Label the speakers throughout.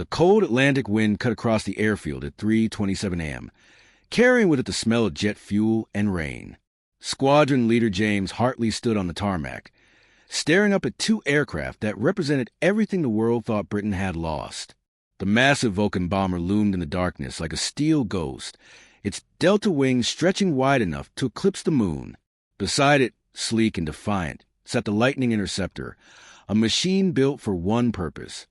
Speaker 1: The cold Atlantic wind cut across the airfield at 3:27 a.m., carrying with it the smell of jet fuel and rain. Squadron Leader James Hartley stood on the tarmac, staring up at two aircraft that represented everything the world thought Britain had lost. The massive Vulcan bomber loomed in the darkness like a steel ghost, its delta wings stretching wide enough to eclipse the moon. Beside it, sleek and defiant, sat the Lightning Interceptor, a machine built for one purpose: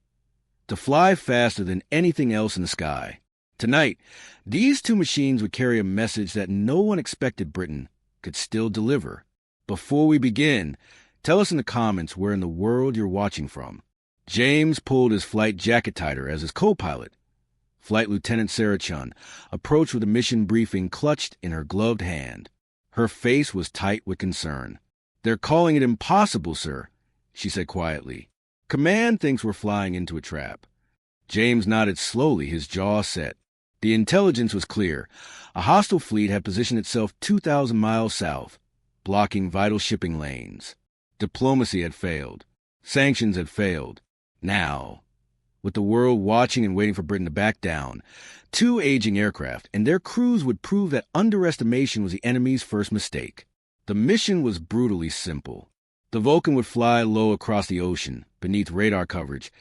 Speaker 1: to fly faster than anything else in the sky. Tonight, these two machines would carry a message that no one expected Britain could still deliver. Before we begin, tell us in the comments where in the world you're watching from. James pulled his flight jacket tighter as his co-pilot, Flight Lieutenant Sarah Chun, approached with a mission briefing clutched in her gloved hand. Her face was tight with concern. "They're calling it impossible, sir," she said quietly. "Command thinks we're flying into a trap." James nodded slowly, his jaw set. The intelligence was clear. A hostile fleet had positioned itself 2,000 miles south, blocking vital shipping lanes. Diplomacy had failed. Sanctions had failed. Now, with the world watching and waiting for Britain to back down, two aging aircraft and their crews would prove that underestimation was the enemy's first mistake. The mission was brutally simple. The Vulcan would fly low across the ocean, beneath radar coverage,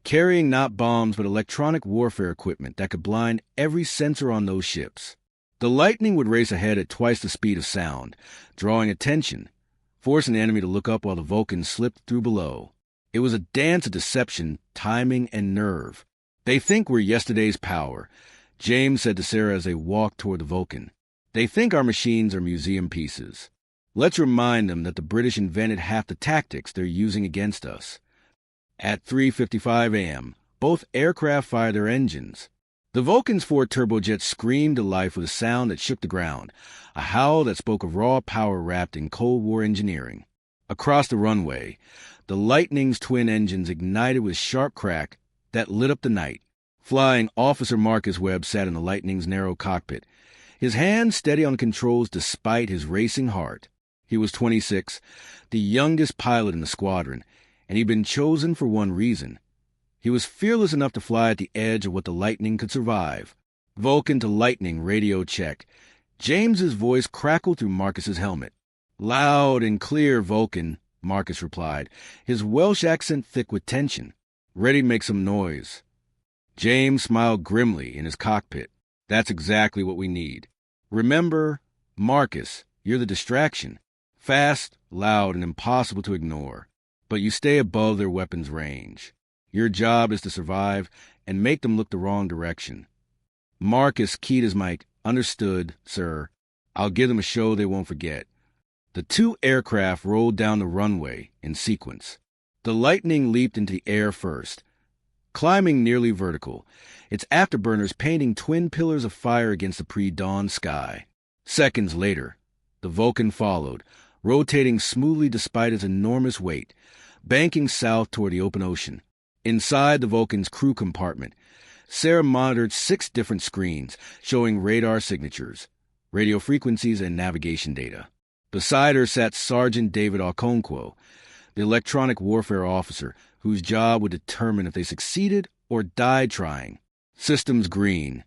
Speaker 1: carrying not bombs but electronic warfare equipment that could blind every sensor on those ships. The Lightning would race ahead at twice the speed of sound, drawing attention, forcing the enemy to look up while the Vulcan slipped through below. It was a dance of deception, timing, and nerve. "They think we're yesterday's power," James said to Sarah as they walked toward the Vulcan. "They think our machines are museum pieces. Let's remind them that the British invented half the tactics they're using against us." At 3:55 a.m., both aircraft fired their engines. The Vulcan's four turbojets screamed to life with a sound that shook the ground, a howl that spoke of raw power wrapped in Cold War engineering. Across the runway, the Lightning's twin engines ignited with sharp crack that lit up the night. Flying Officer Marcus Webb sat in the Lightning's narrow cockpit, his hands steady on the controls despite his racing heart. He was 26, the youngest pilot in the squadron, and he'd been chosen for one reason. He was fearless enough to fly at the edge of what the Lightning could survive. "Vulcan to Lightning, radio check." James's voice crackled through Marcus's helmet. "Loud and clear, Vulcan," Marcus replied, his Welsh accent thick with tension. "Ready to make some noise." James smiled grimly in his cockpit. "That's exactly what we need. Remember, Marcus, you're the distraction. Fast, loud, and impossible to ignore. But you stay above their weapons range. Your job is to survive and make them look the wrong direction." Marcus keyed his mic. "Understood, sir. I'll give them a show they won't forget." The two aircraft rolled down the runway in sequence. The Lightning leaped into the air first, climbing nearly vertical, its afterburners painting twin pillars of fire against the pre-dawn sky. Seconds later, the Vulcan followed, rotating smoothly despite its enormous weight, banking south toward the open ocean. Inside the Vulcan's crew compartment, Sarah monitored 6 different screens showing radar signatures, radio frequencies, and navigation data. Beside her sat Sergeant David Okonkwo, the electronic warfare officer whose job would determine if they succeeded or died trying. "Systems green,"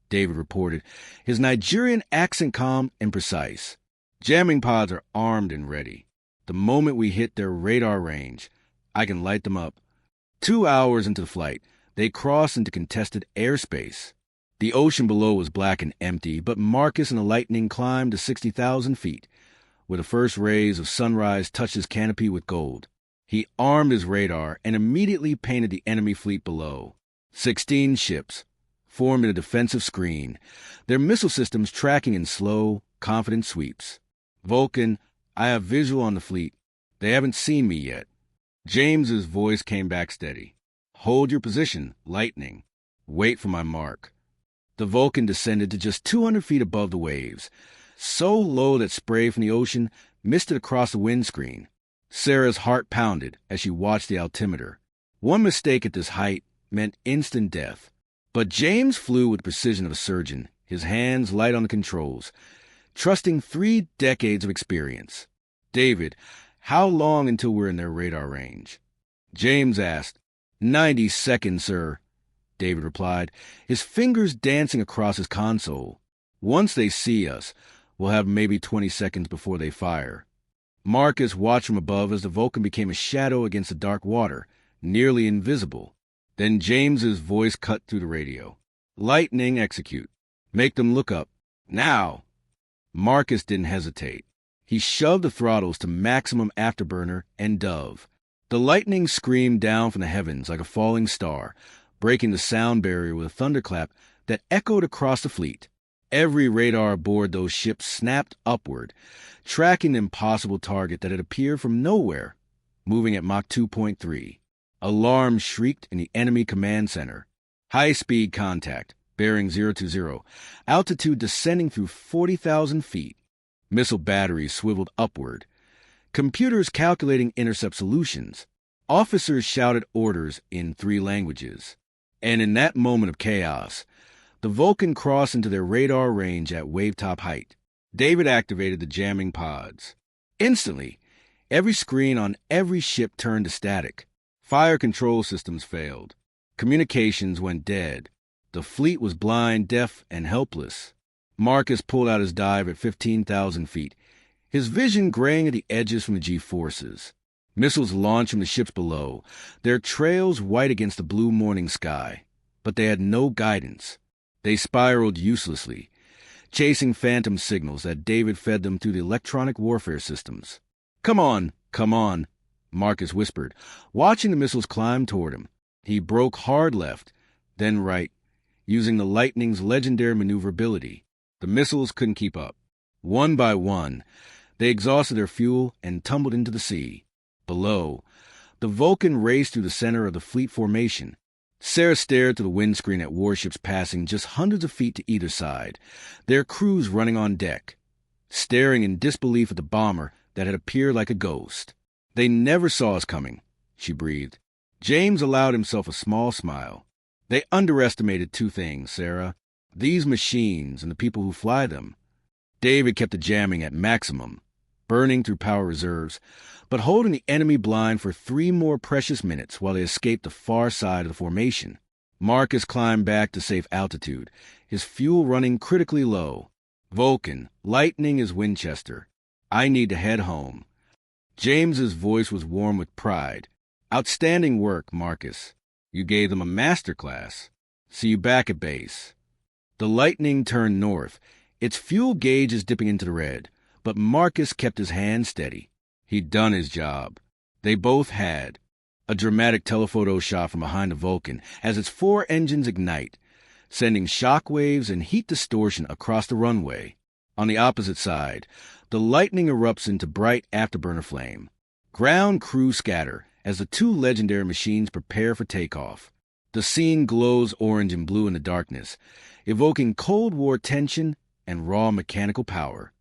Speaker 1: David reported, his Nigerian accent calm and precise. "Jamming pods are armed and ready. The moment we hit their radar range, I can light them up." 2 hours into the flight, they crossed into contested airspace. The ocean below was black and empty, but Marcus and the Lightning climbed to 60,000 feet, where the first rays of sunrise touched his canopy with gold. He armed his radar and immediately painted the enemy fleet below. 16 ships formed in a defensive screen, their missile systems tracking in slow, confident sweeps. "Vulcan, I have visual on the fleet. They haven't seen me yet." James's voice came back steady. "Hold your position, Lightning. Wait for my mark." The Vulcan descended to just 200 feet above the waves, so low that spray from the ocean misted across the windscreen. Sarah's heart pounded as she watched the altimeter. One mistake at this height meant instant death. But James flew with the precision of a surgeon, his hands light on the controls, trusting 3 decades of experience. "David, how long until we're in their radar range?" James asked. 90 seconds, sir." David replied, his fingers dancing across his console. "Once they see us, we'll have maybe 20 seconds before they fire." Marcus watched from above as the Vulcan became a shadow against the dark water, nearly invisible. Then James's voice cut through the radio. "Lightning, execute. Make them look up. Now!" Marcus didn't hesitate. He shoved the throttles to maximum afterburner and dove. The lightning screamed down from the heavens like a falling star, breaking the sound barrier with a thunderclap that echoed across the fleet. Every radar aboard those ships snapped upward, tracking the impossible target that had appeared from nowhere, moving at Mach 2.3. Alarm shrieked in the enemy command center. High-speed contact, bearing 020, altitude descending through 40,000 feet. Missile batteries swiveled upward. Computers calculating intercept solutions. Officers shouted orders in 3 languages. And in that moment of chaos, the Vulcan crossed into their radar range at wavetop height. David activated the jamming pods. Instantly, every screen on every ship turned to static. Fire control systems failed. Communications went dead. The fleet was blind, deaf, and helpless. Marcus pulled out his dive at 15,000 feet, his vision graying at the edges from the G-forces. Missiles launched from the ships below, their trails white against the blue morning sky. But they had no guidance. They spiraled uselessly, chasing phantom signals that David fed them through the electronic warfare systems. Come on," Marcus whispered, watching the missiles climb toward him. He broke hard left, then right, using the Lightning's legendary maneuverability. The missiles couldn't keep up. One by one, they exhausted their fuel and tumbled into the sea. Below, the Vulcan raced through the center of the fleet formation. Sarah stared through the windscreen at warships passing just hundreds of feet to either side, their crews running on deck, staring in disbelief at the bomber that had appeared like a ghost. "They never saw us coming," she breathed. James allowed himself a small smile. "They underestimated 2 things, Sarah. These machines and the people who fly them." David kept the jamming at maximum, burning through power reserves, but holding the enemy blind for 3 more precious minutes while they escaped the far side of the formation. Marcus climbed back to safe altitude, his fuel running critically low. "Vulcan, Lightning is Winchester. I need to head home." James's voice was warm with pride. "Outstanding work, Marcus. You gave them a master class. See you back at base." The Lightning turned north, its fuel gauges dipping into the red, but Marcus kept his hand steady. He'd done his job. They both had. A dramatic telephoto shot from behind the Vulcan as its 4 engines ignite, sending shock waves and heat distortion across the runway. On the opposite side, the Lightning erupts into bright afterburner flame. Ground crew scatter as the 2 legendary machines prepare for takeoff. The scene glows orange and blue in the darkness, evoking Cold War tension and raw mechanical power.